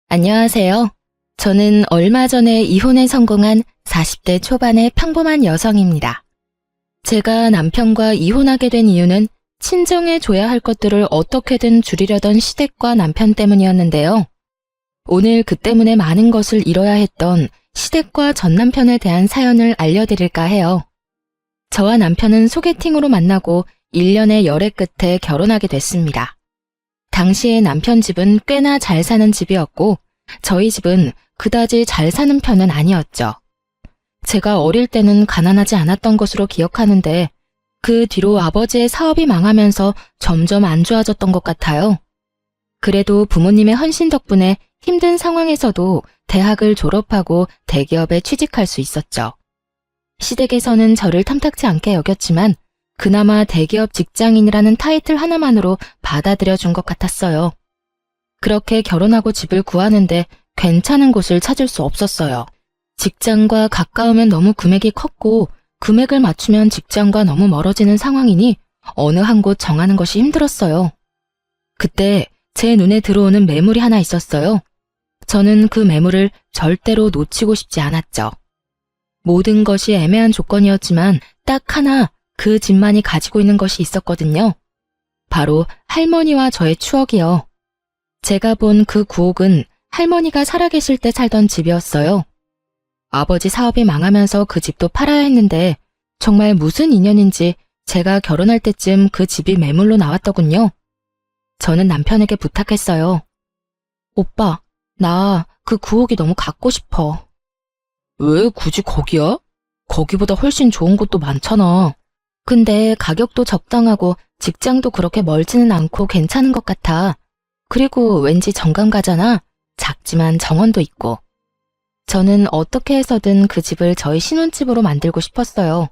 안녕하세요. 저는 얼마 전에 이혼에 성공한 40대 초반의 평범한 여성입니다. 제가 남편과 이혼하게 된 이유는 친정해줘야 할 것들을 어떻게든 줄이려던 시댁과 남편 때문이었는데요. 오늘 그 때문에 많은 것을 잃어야 했던 시댁과 전 남편에 대한 사연을 알려드릴까 해요. 저와 남편은 소개팅으로 만나고 1년의 열애 끝에 결혼하게 됐습니다. 당시에 남편 집은 꽤나 잘 사는 집이었고 저희 집은 그다지 잘 사는 편은 아니었죠. 제가 어릴 때는 가난하지 않았던 것으로 기억하는데 그 뒤로 아버지의 사업이 망하면서 점점 안 좋아졌던 것 같아요. 그래도 부모님의 헌신 덕분에 힘든 상황에서도 대학을 졸업하고 대기업에 취직할 수 있었죠. 시댁에서는 저를 탐탁지 않게 여겼지만 그나마 대기업 직장인이라는 타이틀 하나만으로 받아들여 준 것 같았어요. 그렇게 결혼하고 집을 구하는데 괜찮은 곳을 찾을 수 없었어요. 직장과 가까우면 너무 금액이 컸고 금액을 맞추면 직장과 너무 멀어지는 상황이니 어느 한 곳 정하는 것이 힘들었어요. 그때 제 눈에 들어오는 매물이 하나 있었어요. 저는 그 매물을 절대로 놓치고 싶지 않았죠. 모든 것이 애매한 조건이었지만 딱 하나 그 집만이 가지고 있는 것이 있었거든요. 바로 할머니와 저의 추억이요. 제가 본 그 구옥은 할머니가 살아계실 때 살던 집이었어요. 아버지 사업이 망하면서 그 집도 팔아야 했는데 정말 무슨 인연인지 제가 결혼할 때쯤 그 집이 매물로 나왔더군요. 저는 남편에게 부탁했어요. 오빠, 나 그 구옥이 너무 갖고 싶어. 왜 굳이 거기야? 거기보다 훨씬 좋은 곳도 많잖아. 근데 가격도 적당하고 직장도 그렇게 멀지는 않고 괜찮은 것 같아. 그리고 왠지 정감 가잖아. 작지만 정원도 있고. 저는 어떻게 해서든 그 집을 저희 신혼집으로 만들고 싶었어요.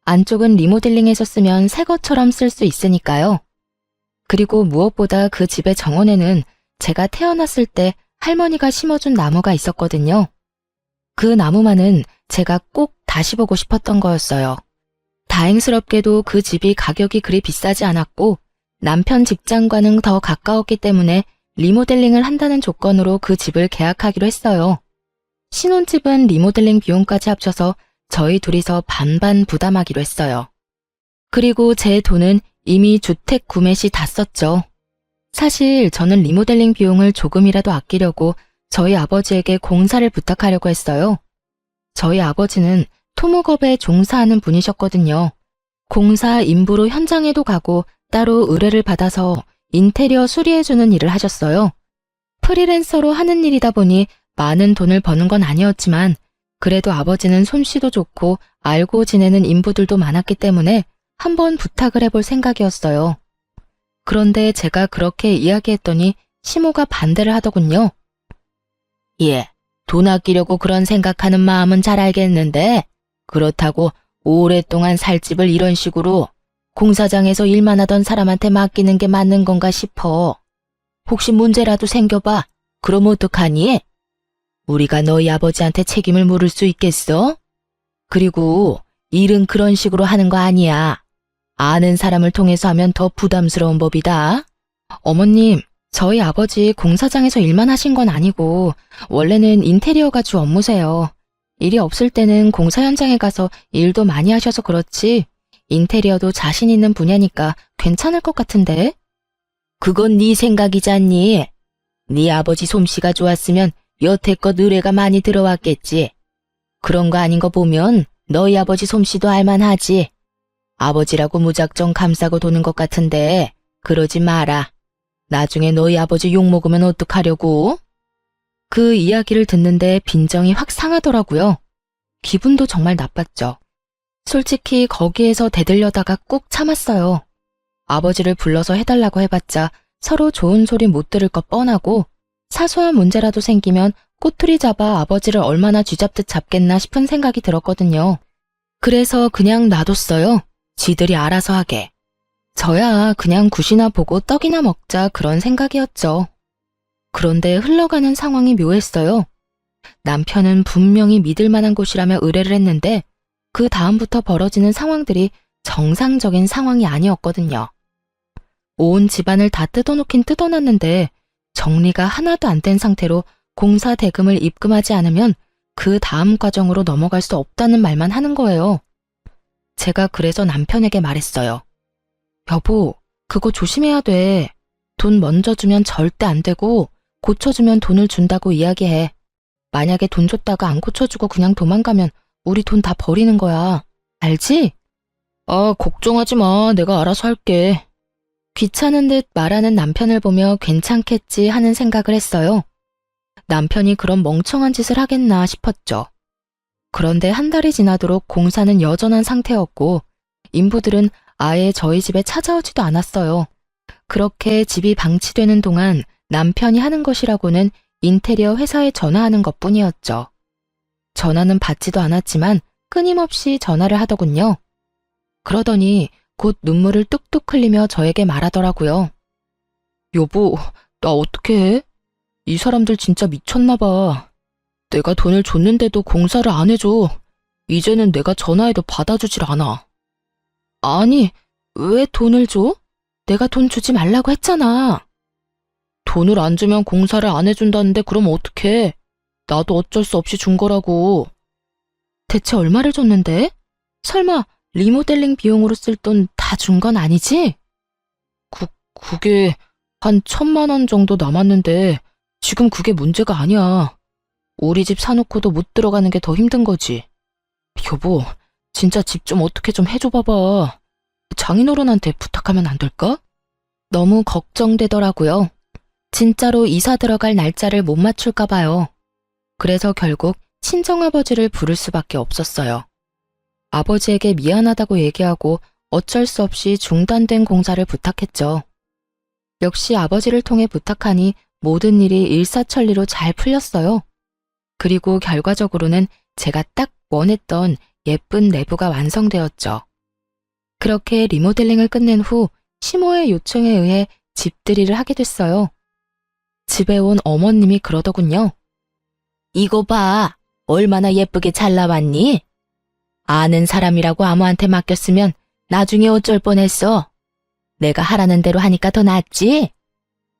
안쪽은 리모델링해서 쓰면 새 것처럼 쓸 수 있으니까요. 그리고 무엇보다 그 집의 정원에는 제가 태어났을 때 할머니가 심어준 나무가 있었거든요. 그 나무만은 제가 꼭 다시 보고 싶었던 거였어요. 다행스럽게도 그 집이 가격이 그리 비싸지 않았고 남편 직장과는 더 가까웠기 때문에 리모델링을 한다는 조건으로 그 집을 계약하기로 했어요. 신혼집은 리모델링 비용까지 합쳐서 저희 둘이서 반반 부담하기로 했어요. 그리고 제 돈은 이미 주택 구매 시 다 썼죠. 사실 저는 리모델링 비용을 조금이라도 아끼려고 저희 아버지에게 공사를 부탁하려고 했어요. 저희 아버지는 토목업에 종사하는 분이셨거든요. 공사 인부로 현장에도 가고 따로 의뢰를 받아서 인테리어 수리해주는 일을 하셨어요. 프리랜서로 하는 일이다 보니 많은 돈을 버는 건 아니었지만 그래도 아버지는 솜씨도 좋고 알고 지내는 인부들도 많았기 때문에 한번 부탁을 해볼 생각이었어요. 그런데 제가 그렇게 이야기했더니 시모가 반대를 하더군요. 예, 돈 아끼려고 그런 생각하는 마음은 잘 알겠는데 그렇다고 오랫동안 살 집을 이런 식으로 공사장에서 일만 하던 사람한테 맡기는 게 맞는 건가 싶어. 혹시 문제라도 생겨봐. 그럼 어떡하니? 우리가 너희 아버지한테 책임을 물을 수 있겠어? 그리고 일은 그런 식으로 하는 거 아니야. 아는 사람을 통해서 하면 더 부담스러운 법이다. 어머님, 저희 아버지 공사장에서 일만 하신 건 아니고 원래는 인테리어가 주 업무세요. 일이 없을 때는 공사 현장에 가서 일도 많이 하셔서 그렇지 인테리어도 자신 있는 분야니까 괜찮을 것 같은데? 그건 네 생각이잖니. 네 아버지 솜씨가 좋았으면 여태껏 의뢰가 많이 들어왔겠지. 그런 거 아닌 거 보면 너희 아버지 솜씨도 알만하지. 아버지라고 무작정 감싸고 도는 것 같은데 그러지 마라. 나중에 너희 아버지 욕먹으면 어떡하려고? 그 이야기를 듣는데 빈정이 확 상하더라고요. 기분도 정말 나빴죠. 솔직히 거기에서 대들려다가 꾹 참았어요. 아버지를 불러서 해달라고 해봤자 서로 좋은 소리 못 들을 것 뻔하고 사소한 문제라도 생기면 꼬투리 잡아 아버지를 얼마나 쥐잡듯 잡겠나 싶은 생각이 들었거든요. 그래서 그냥 놔뒀어요. 지들이 알아서 하게. 저야 그냥 굿이나 보고 떡이나 먹자 그런 생각이었죠. 그런데 흘러가는 상황이 묘했어요. 남편은 분명히 믿을 만한 곳이라며 의뢰를 했는데 그 다음부터 벌어지는 상황들이 정상적인 상황이 아니었거든요. 온 집안을 다 뜯어놓긴 뜯어놨는데 정리가 하나도 안 된 상태로 공사 대금을 입금하지 않으면 그 다음 과정으로 넘어갈 수 없다는 말만 하는 거예요. 제가 그래서 남편에게 말했어요. 여보, 그거 조심해야 돼. 돈 먼저 주면 절대 안 되고 고쳐주면 돈을 준다고 이야기해. 만약에 돈 줬다가 안 고쳐주고 그냥 도망가면 우리 돈 다 버리는 거야. 알지? 아, 걱정하지 마. 내가 알아서 할게. 귀찮은 듯 말하는 남편을 보며 괜찮겠지 하는 생각을 했어요. 남편이 그런 멍청한 짓을 하겠나 싶었죠. 그런데 한 달이 지나도록 공사는 여전한 상태였고 인부들은 아예 저희 집에 찾아오지도 않았어요. 그렇게 집이 방치되는 동안 남편이 하는 것이라고는 인테리어 회사에 전화하는 것뿐이었죠. 전화는 받지도 않았지만 끊임없이 전화를 하더군요. 그러더니 곧 눈물을 뚝뚝 흘리며 저에게 말하더라고요. 여보, 나 어떡해? 이 사람들 진짜 미쳤나 봐. 내가 돈을 줬는데도 공사를 안 해줘. 이제는 내가 전화해도 받아주질 않아. 아니, 왜 돈을 줘? 내가 돈 주지 말라고 했잖아. 돈을 안 주면 공사를 안 해준다는데 그럼 어떡해? 나도 어쩔 수 없이 준 거라고. 대체 얼마를 줬는데? 설마 리모델링 비용으로 쓸 돈 다 준 건 아니지? 그게 한 1,000만 원 정도 남았는데 지금 그게 문제가 아니야. 우리 집 사놓고도 못 들어가는 게 더 힘든 거지. 여보, 진짜 집 좀 어떻게 좀 해줘 봐봐. 장인어른한테 부탁하면 안 될까? 너무 걱정되더라고요. 진짜로 이사 들어갈 날짜를 못 맞출까 봐요. 그래서 결국 친정아버지를 부를 수밖에 없었어요. 아버지에게 미안하다고 얘기하고 어쩔 수 없이 중단된 공사를 부탁했죠. 역시 아버지를 통해 부탁하니 모든 일이 일사천리로 잘 풀렸어요. 그리고 결과적으로는 제가 딱 원했던 예쁜 내부가 완성되었죠. 그렇게 리모델링을 끝낸 후 시모의 요청에 의해 집들이를 하게 됐어요. 집에 온 어머님이 그러더군요. 이거 봐, 얼마나 예쁘게 잘 나왔니? 아는 사람이라고 아무한테 맡겼으면 나중에 어쩔 뻔했어. 내가 하라는 대로 하니까 더 낫지?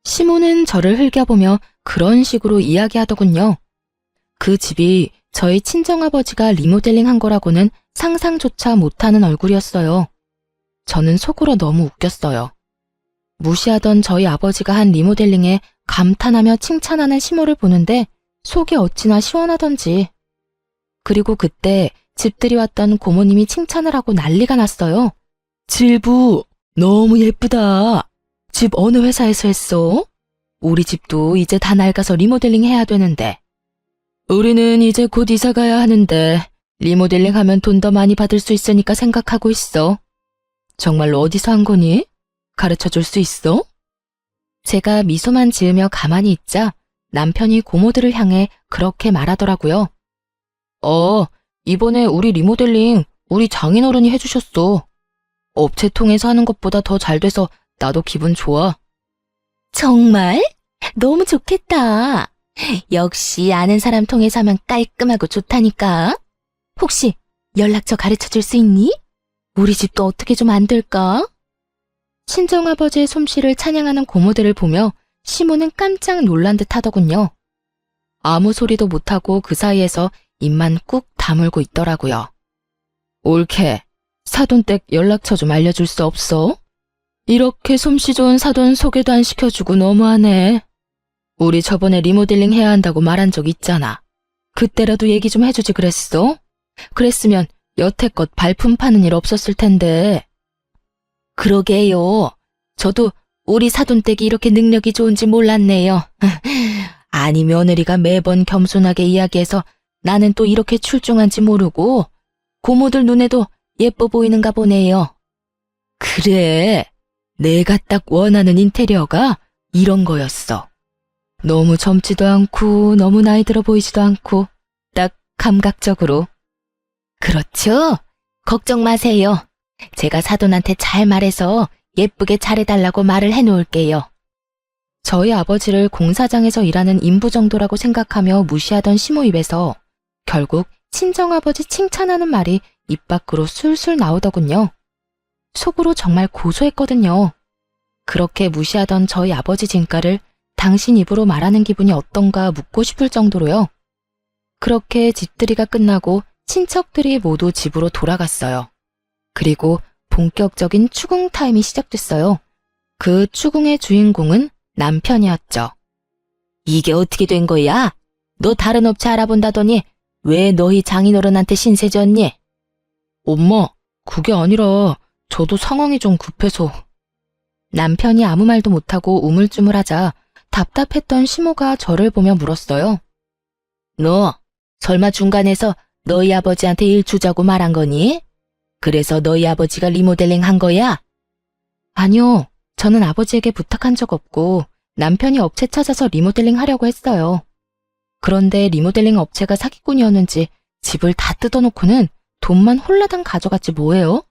시모는 저를 흘겨보며 그런 식으로 이야기하더군요. 그 집이 저희 친정아버지가 리모델링 한 거라고는 상상조차 못하는 얼굴이었어요. 저는 속으로 너무 웃겼어요. 무시하던 저희 아버지가 한 리모델링에 감탄하며 칭찬하는 시모를 보는데 속이 어찌나 시원하던지. 그리고 그때 집들이 왔던 고모님이 칭찬을 하고 난리가 났어요. 질부, 너무 예쁘다. 집 어느 회사에서 했어? 우리 집도 이제 다 낡아서 리모델링 해야 되는데. 우리는 이제 곧 이사 가야 하는데 리모델링 하면 돈 더 많이 받을 수 있으니까 생각하고 있어. 정말로 어디서 한 거니? 가르쳐 줄 수 있어? 제가 미소만 지으며 가만히 있자 남편이 고모들을 향해 그렇게 말하더라고요. 이번에 우리 리모델링 우리 장인어른이 해주셨어. 업체 통해서 하는 것보다 더 잘 돼서 나도 기분 좋아. 정말? 너무 좋겠다. 역시 아는 사람 통해서 하면 깔끔하고 좋다니까. 혹시 연락처 가르쳐 줄 수 있니? 우리 집도 어떻게 좀 안 될까? 친정아버지의 솜씨를 찬양하는 고모들을 보며 시모는 깜짝 놀란 듯 하더군요. 아무 소리도 못하고 그 사이에서 입만 꾹 다물고 있더라고요. 옳게, 사돈댁 연락처 좀 알려줄 수 없어? 이렇게 솜씨 좋은 사돈 소개도 안 시켜주고 너무하네. 우리 저번에 리모델링 해야 한다고 말한 적 있잖아. 그때라도 얘기 좀 해주지 그랬어? 그랬으면 여태껏 발품 파는 일 없었을 텐데. 그러게요. 저도 우리 사돈댁이 이렇게 능력이 좋은지 몰랐네요. 아니 며느리가 매번 겸손하게 이야기해서 나는 또 이렇게 출중한지 모르고 고모들 눈에도 예뻐 보이는가 보네요. 그래, 내가 딱 원하는 인테리어가 이런 거였어. 너무 젊지도 않고 너무 나이 들어 보이지도 않고 딱 감각적으로. 그렇죠? 걱정 마세요. 제가 사돈한테 잘 말해서 예쁘게 잘해달라고 말을 해놓을게요. 저희 아버지를 공사장에서 일하는 인부 정도라고 생각하며 무시하던 시모 입에서 결국 친정아버지 칭찬하는 말이 입 밖으로 술술 나오더군요. 속으로 정말 고소했거든요. 그렇게 무시하던 저희 아버지 진가를 당신 입으로 말하는 기분이 어떤가 묻고 싶을 정도로요. 그렇게 집들이가 끝나고 친척들이 모두 집으로 돌아갔어요. 그리고 본격적인 추궁 타임이 시작됐어요. 그 추궁의 주인공은 남편이었죠. 이게 어떻게 된 거야? 너 다른 업체 알아본다더니 왜 너희 장인어른한테 신세 졌니? 엄마, 그게 아니라 저도 상황이 좀 급해서. 남편이 아무 말도 못하고 우물쭈물하자 답답했던 시모가 저를 보며 물었어요. 너 설마 중간에서 너희 아버지한테 일 주자고 말한 거니? 그래서 너희 아버지가 리모델링 한 거야? 아니요. 저는 아버지에게 부탁한 적 없고 남편이 업체 찾아서 리모델링 하려고 했어요. 그런데 리모델링 업체가 사기꾼이었는지 집을 다 뜯어놓고는 돈만 홀라당 가져갔지 뭐예요?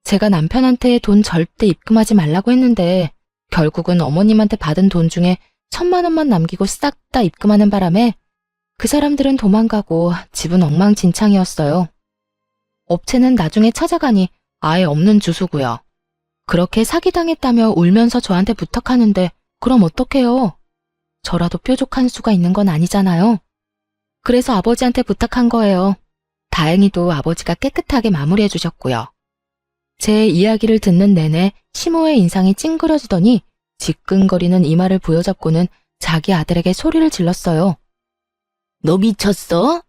제가 남편한테 돈 절대 입금하지 말라고 했는데 결국은 어머님한테 받은 돈 중에 1,000만 원만 남기고 싹 다 입금하는 바람에 그 사람들은 도망가고 집은 엉망진창이었어요. 업체는 나중에 찾아가니 아예 없는 주소고요. 그렇게 사기당했다며 울면서 저한테 부탁하는데 그럼 어떡해요? 저라도 뾰족한 수가 있는 건 아니잖아요. 그래서 아버지한테 부탁한 거예요. 다행히도 아버지가 깨끗하게 마무리해 주셨고요. 제 이야기를 듣는 내내 시모의 인상이 찡그려지더니 지끈거리는 이마를 부여잡고는 자기 아들에게 소리를 질렀어요. 너 미쳤어?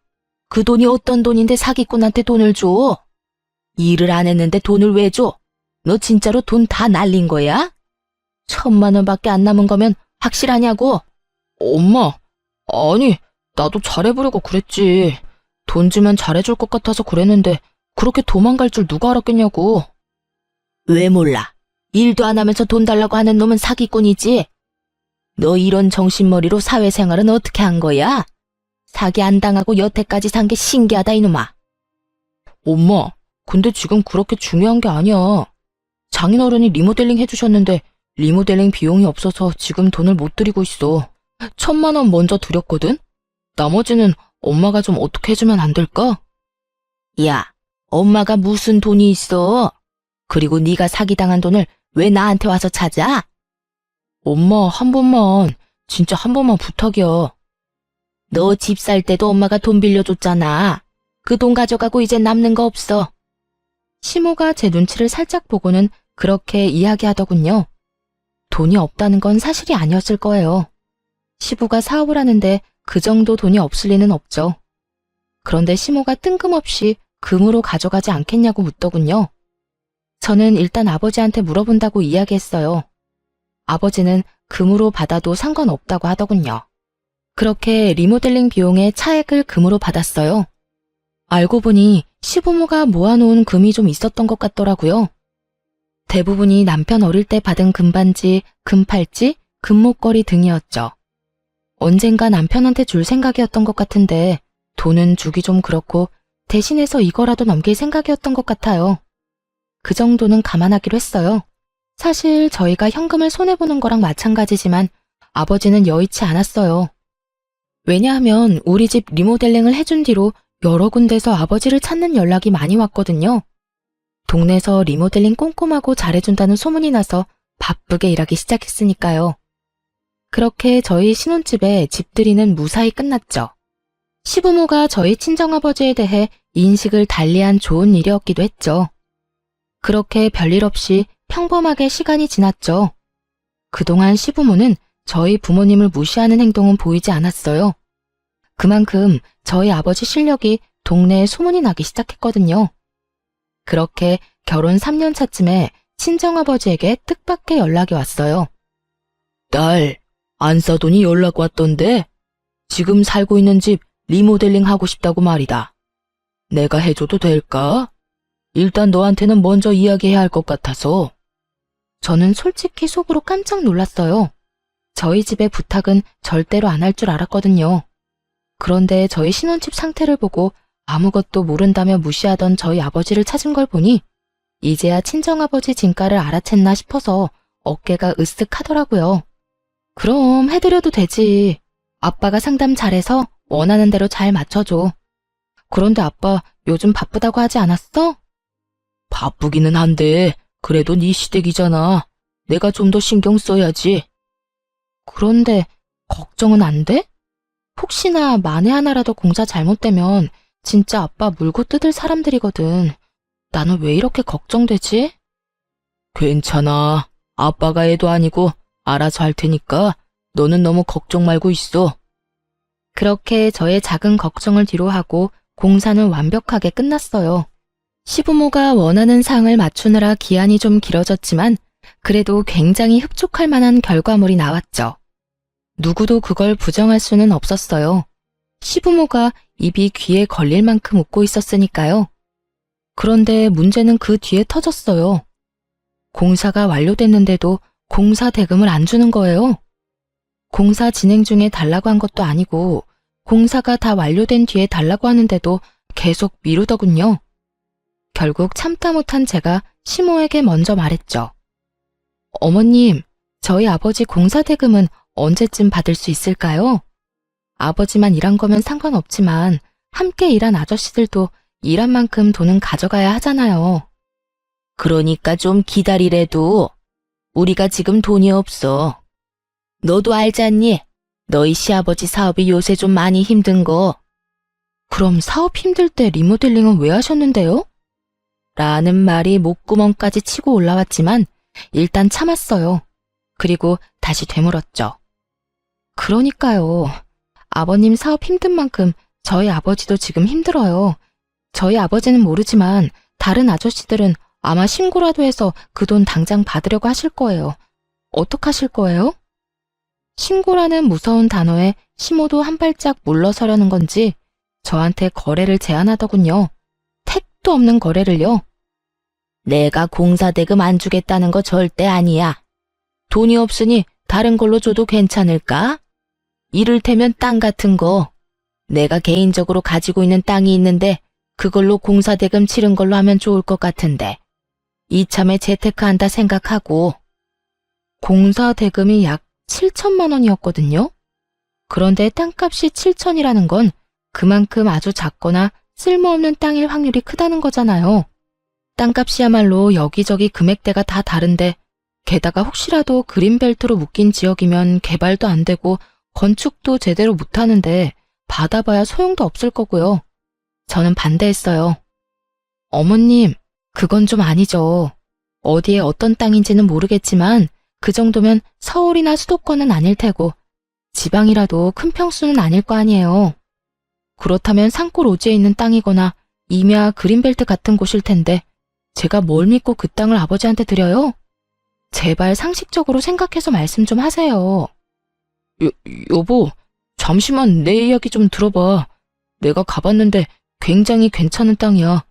그 돈이 어떤 돈인데 사기꾼한테 돈을 줘? 일을 안 했는데 돈을 왜 줘? 너 진짜로 돈 다 날린 거야? 1,000만 원밖에 안 남은 거면 확실하냐고? 엄마, 아니, 나도 잘해보려고 그랬지. 돈 주면 잘해줄 것 같아서 그랬는데 그렇게 도망갈 줄 누가 알았겠냐고. 왜 몰라? 일도 안 하면서 돈 달라고 하는 놈은 사기꾼이지. 너 이런 정신머리로 사회생활은 어떻게 한 거야? 사기 안 당하고 여태까지 산 게 신기하다 이놈아. 엄마, 근데 지금 그렇게 중요한 게 아니야. 장인어른이 리모델링 해주셨는데 리모델링 비용이 없어서 지금 돈을 못 드리고 있어. 1,000만 원 먼저 드렸거든? 나머지는 엄마가 좀 어떻게 해주면 안 될까? 야, 엄마가 무슨 돈이 있어? 그리고 네가 사기당한 돈을 왜 나한테 와서 찾아? 엄마, 한 번만, 진짜 한 번만 부탁이야. 너 집 살 때도 엄마가 돈 빌려줬잖아. 그 돈 가져가고 이제 남는 거 없어. 시모가 제 눈치를 살짝 보고는 그렇게 이야기하더군요. 돈이 없다는 건 사실이 아니었을 거예요. 시부가 사업을 하는데 그 정도 돈이 없을 리는 없죠. 그런데 시모가 뜬금없이 금으로 가져가지 않겠냐고 묻더군요. 저는 일단 아버지한테 물어본다고 이야기했어요. 아버지는 금으로 받아도 상관없다고 하더군요. 그렇게 리모델링 비용의 차액을 금으로 받았어요. 알고 보니 시부모가 모아놓은 금이 좀 있었던 것 같더라고요. 대부분이 남편 어릴 때 받은 금반지, 금팔찌, 금목걸이 등이었죠. 언젠가 남편한테 줄 생각이었던 것 같은데 돈은 주기 좀 그렇고 대신해서 이거라도 넘길 생각이었던 것 같아요. 그 정도는 감안하기로 했어요. 사실 저희가 현금을 손해보는 거랑 마찬가지지만 아버지는 여의치 않았어요. 왜냐하면 우리 집 리모델링을 해준 뒤로 여러 군데서 아버지를 찾는 연락이 많이 왔거든요. 동네에서 리모델링 꼼꼼하고 잘해준다는 소문이 나서 바쁘게 일하기 시작했으니까요. 그렇게 저희 신혼집에 집들이는 무사히 끝났죠. 시부모가 저희 친정아버지에 대해 인식을 달리한 좋은 일이었기도 했죠. 그렇게 별일 없이 평범하게 시간이 지났죠. 그동안 시부모는 저희 부모님을 무시하는 행동은 보이지 않았어요. 그만큼 저희 아버지 실력이 동네에 소문이 나기 시작했거든요. 그렇게 결혼 3년 차쯤에 친정아버지에게 뜻밖의 연락이 왔어요. 딸, 안사돈이 연락 왔던데 지금 살고 있는 집 리모델링 하고 싶다고 말이다. 내가 해줘도 될까? 일단 너한테는 먼저 이야기해야 할 것 같아서. 저는 솔직히 속으로 깜짝 놀랐어요. 저희 집의 부탁은 절대로 안 할 줄 알았거든요. 그런데 저희 신혼집 상태를 보고 아무것도 모른다며 무시하던 저희 아버지를 찾은 걸 보니 이제야 친정아버지 진가를 알아챘나 싶어서 어깨가 으쓱하더라고요. 그럼 해드려도 되지. 아빠가 상담 잘해서 원하는 대로 잘 맞춰줘. 그런데 아빠 요즘 바쁘다고 하지 않았어? 바쁘기는 한데 그래도 네 시댁이잖아. 내가 좀 더 신경 써야지. 그런데 걱정은 안 돼? 혹시나 만에 하나라도 공사 잘못되면 진짜 아빠 물고 뜯을 사람들이거든. 나는 왜 이렇게 걱정되지? 괜찮아. 아빠가 애도 아니고 알아서 할 테니까 너는 너무 걱정 말고 있어. 그렇게 저의 작은 걱정을 뒤로하고 공사는 완벽하게 끝났어요. 시부모가 원하는 상을 맞추느라 기한이 좀 길어졌지만 그래도 굉장히 흡족할 만한 결과물이 나왔죠. 누구도 그걸 부정할 수는 없었어요. 시부모가 입이 귀에 걸릴 만큼 웃고 있었으니까요. 그런데 문제는 그 뒤에 터졌어요. 공사가 완료됐는데도 공사 대금을 안 주는 거예요. 공사 진행 중에 달라고 한 것도 아니고 공사가 다 완료된 뒤에 달라고 하는데도 계속 미루더군요. 결국 참다 못한 제가 시모에게 먼저 말했죠. 어머님, 저희 아버지 공사 대금은 언제쯤 받을 수 있을까요? 아버지만 일한 거면 상관없지만 함께 일한 아저씨들도 일한 만큼 돈은 가져가야 하잖아요. 그러니까 좀 기다리래도. 우리가 지금 돈이 없어. 너도 알잖니? 너희 시아버지 사업이 요새 좀 많이 힘든 거. 그럼 사업 힘들 때 리모델링은 왜 하셨는데요? 라는 말이 목구멍까지 치고 올라왔지만 일단 참았어요. 그리고 다시 되물었죠. 그러니까요. 아버님 사업 힘든 만큼 저희 아버지도 지금 힘들어요. 저희 아버지는 모르지만 다른 아저씨들은 아마 신고라도 해서 그 돈 당장 받으려고 하실 거예요. 어떡하실 거예요? 신고라는 무서운 단어에 시모도 한 발짝 물러서려는 건지 저한테 거래를 제안하더군요. 택도 없는 거래를요. 내가 공사 대금 안 주겠다는 거 절대 아니야. 돈이 없으니 다른 걸로 줘도 괜찮을까? 이를테면 땅 같은 거. 내가 개인적으로 가지고 있는 땅이 있는데 그걸로 공사 대금 치른 걸로 하면 좋을 것 같은데. 이참에 재테크한다 생각하고. 공사 대금이 약 7천만 원이었거든요. 그런데 땅값이 7천이라는 건 그만큼 아주 작거나 쓸모없는 땅일 확률이 크다는 거잖아요. 땅값이야말로 여기저기 금액대가 다 다른데 게다가 혹시라도 그린벨트로 묶인 지역이면 개발도 안 되고 건축도 제대로 못하는데 받아봐야 소용도 없을 거고요. 저는 반대했어요. 어머님, 그건 좀 아니죠. 어디에 어떤 땅인지는 모르겠지만 그 정도면 서울이나 수도권은 아닐 테고 지방이라도 큰 평수는 아닐 거 아니에요. 그렇다면 산골 오지에 있는 땅이거나 임야 그린벨트 같은 곳일 텐데 제가 뭘 믿고 그 땅을 아버지한테 드려요? 제발 상식적으로 생각해서 말씀 좀 하세요. 여보, 잠시만 내 이야기 좀 들어봐. 내가 가봤는데 굉장히 괜찮은 땅이야.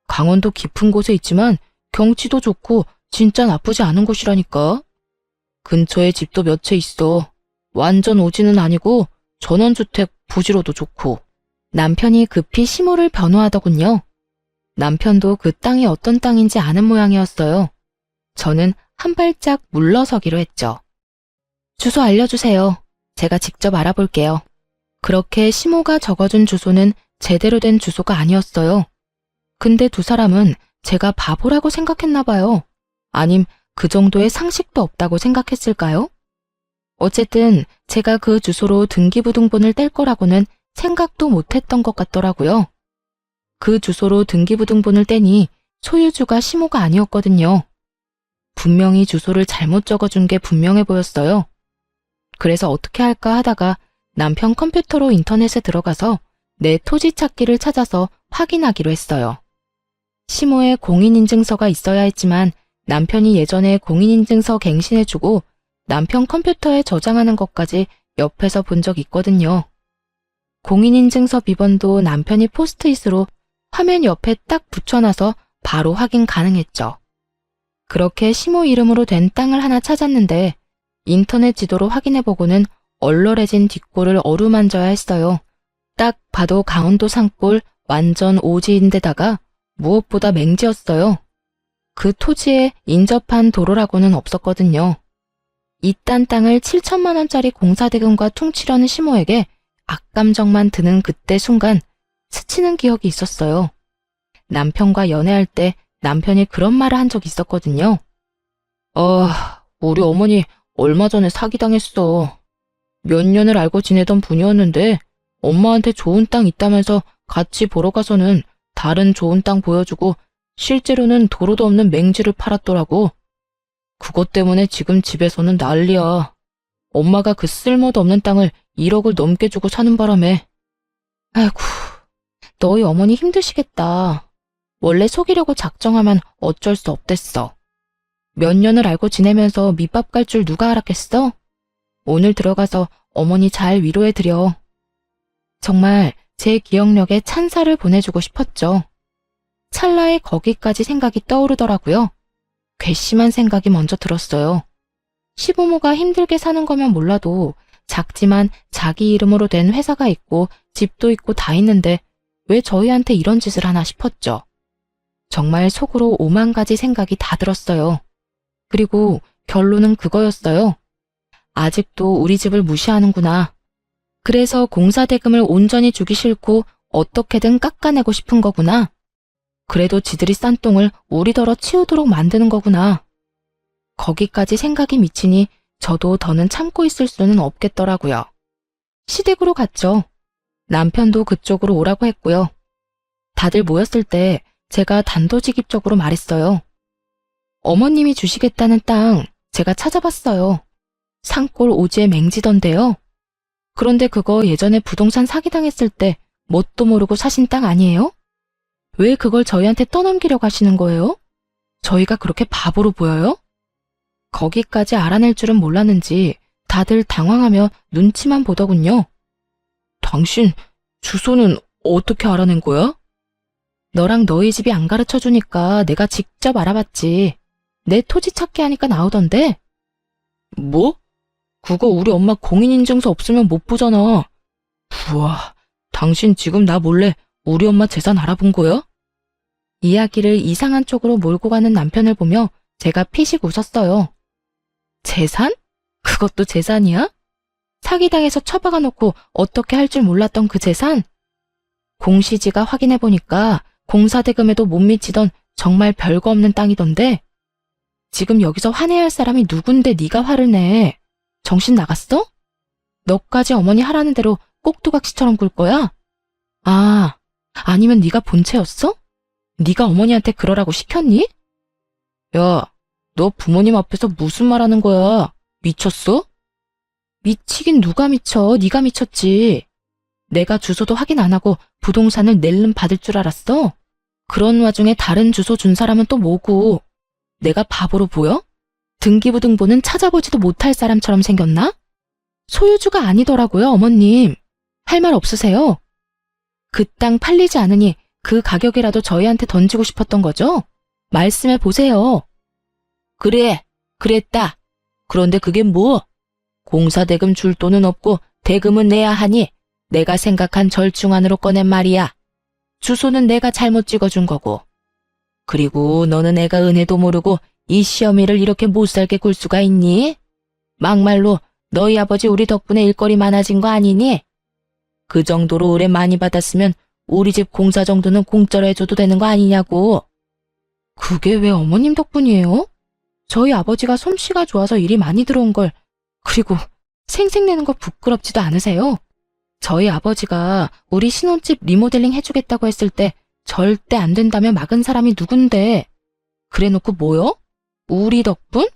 강원도 깊은 곳에 있지만 경치도 좋고 진짜 나쁘지 않은 곳이라니까. 근처에 집도 몇 채 있어. 완전 오지는 아니고 전원주택 부지로도 좋고. 남편이 급히 시모를 변호하더군요. 남편도 그 땅이 어떤 땅인지 아는 모양이었어요. 저는 한 발짝 물러서기로 했죠. 주소 알려주세요. 제가 직접 알아볼게요. 그렇게 시모가 적어준 주소는 제대로 된 주소가 아니었어요. 근데 두 사람은 제가 바보라고 생각했나 봐요. 아님 그 정도의 상식도 없다고 생각했을까요? 어쨌든 제가 그 주소로 등기부등본을 뗄 거라고는 생각도 못했던 것 같더라고요. 그 주소로 등기부등본을 떼니 소유주가 시모가 아니었거든요. 분명히 주소를 잘못 적어준 게 분명해 보였어요. 그래서 어떻게 할까 하다가 남편 컴퓨터로 인터넷에 들어가서 내 토지 찾기를 찾아서 확인하기로 했어요. 시모에 공인인증서가 있어야 했지만 남편이 예전에 공인인증서 갱신해주고 남편 컴퓨터에 저장하는 것까지 옆에서 본 적 있거든요. 공인인증서 비번도 남편이 포스트잇으로 화면 옆에 딱 붙여놔서 바로 확인 가능했죠. 그렇게 시모 이름으로 된 땅을 하나 찾았는데 인터넷 지도로 확인해보고는 얼얼해진 뒷골을 어루만져야 했어요. 딱 봐도 강원도 산골 완전 오지인데다가 무엇보다 맹지였어요. 그 토지에 인접한 도로라고는 없었거든요. 이딴 땅을 7천만 원짜리 공사대금과 퉁치려는 시모에게 악감정만 드는 그때 순간 스치는 기억이 있었어요. 남편과 연애할 때 남편이 그런 말을 한 적이 있었거든요. 우리 어머니 얼마 전에 사기당했어. 몇 년을 알고 지내던 분이었는데 엄마한테 좋은 땅 있다면서 같이 보러 가서는 다른 좋은 땅 보여주고 실제로는 도로도 없는 맹지를 팔았더라고. 그것 때문에 지금 집에서는 난리야. 엄마가 그 쓸모도 없는 땅을 1억을 넘게 주고 사는 바람에. 아이고, 너희 어머니 힘드시겠다. 원래 속이려고 작정하면 어쩔 수 없댔어. 몇 년을 알고 지내면서 밑밥 갈 줄 누가 알았겠어? 오늘 들어가서 어머니 잘 위로해드려. 정말 제 기억력에 찬사를 보내주고 싶었죠. 찰나에 거기까지 생각이 떠오르더라고요. 괘씸한 생각이 먼저 들었어요. 시부모가 힘들게 사는 거면 몰라도 작지만 자기 이름으로 된 회사가 있고 집도 있고 다 있는데 왜 저희한테 이런 짓을 하나 싶었죠. 정말 속으로 5만 가지 생각이 다 들었어요. 그리고 결론은 그거였어요. 아직도 우리 집을 무시하는구나. 그래서 공사대금을 온전히 주기 싫고 어떻게든 깎아내고 싶은 거구나. 그래도 지들이 싼 똥을 우리더러 치우도록 만드는 거구나. 거기까지 생각이 미치니 저도 더는 참고 있을 수는 없겠더라고요. 시댁으로 갔죠. 남편도 그쪽으로 오라고 했고요. 다들 모였을 때 제가 단도직입적으로 말했어요. 어머님이 주시겠다는 땅 제가 찾아봤어요. 산골 오지에 맹지던데요. 그런데 그거 예전에 부동산 사기당했을 때 뭣도 모르고 사신 땅 아니에요? 왜 그걸 저희한테 떠넘기려고 하시는 거예요? 저희가 그렇게 바보로 보여요? 거기까지 알아낼 줄은 몰랐는지 다들 당황하며 눈치만 보더군요. 당신 주소는 어떻게 알아낸 거야? 너랑 너희 집이 안 가르쳐주니까 내가 직접 알아봤지. 내 토지 찾기 하니까 나오던데. 뭐? 그거 우리 엄마 공인인증서 없으면 못 보잖아. 우와, 당신 지금 나 몰래 우리 엄마 재산 알아본 거야? 이야기를 이상한 쪽으로 몰고 가는 남편을 보며 제가 피식 웃었어요. 재산? 그것도 재산이야? 사기당해서 처박아 놓고 어떻게 할 줄 몰랐던 그 재산? 공시지가 확인해보니까 공사대금에도 못 미치던 정말 별거 없는 땅이던데. 지금 여기서 화내야 할 사람이 누군데 네가 화를 내. 정신 나갔어? 너까지 어머니 하라는 대로 꼭두각시처럼 굴 거야? 아, 아니면 네가 본체였어? 네가 어머니한테 그러라고 시켰니? 야, 너 부모님 앞에서 무슨 말 하는 거야? 미쳤어? 미치긴 누가 미쳐? 네가 미쳤지. 내가 주소도 확인 안 하고 부동산을 낼름 받을 줄 알았어? 그런 와중에 다른 주소 준 사람은 또 뭐고? 내가 바보로 보여? 등기부등본은 찾아보지도 못할 사람처럼 생겼나? 소유주가 아니더라고요, 어머님. 할 말 없으세요? 그 땅 팔리지 않으니 그 가격이라도 저희한테 던지고 싶었던 거죠? 말씀해 보세요. 그래, 그랬다. 그런데 그게 뭐? 공사대금 줄 돈은 없고 대금은 내야 하니 내가 생각한 절충안으로 꺼낸 말이야. 주소는 내가 잘못 찍어준 거고. 그리고 너는 애가 은혜도 모르고 이 시어미를 이렇게 못살게 굴 수가 있니? 막말로 너희 아버지 우리 덕분에 일거리 많아진 거 아니니? 그 정도로 의뢰 많이 받았으면 우리 집 공사 정도는 공짜로 해줘도 되는 거 아니냐고. 그게 왜 어머님 덕분이에요? 저희 아버지가 솜씨가 좋아서 일이 많이 들어온 걸, 그리고 생색내는 거 부끄럽지도 않으세요? 저희 아버지가 우리 신혼집 리모델링 해주겠다고 했을 때 절대 안 된다며 막은 사람이 누군데. 그래놓고 뭐요? 우리 덕분?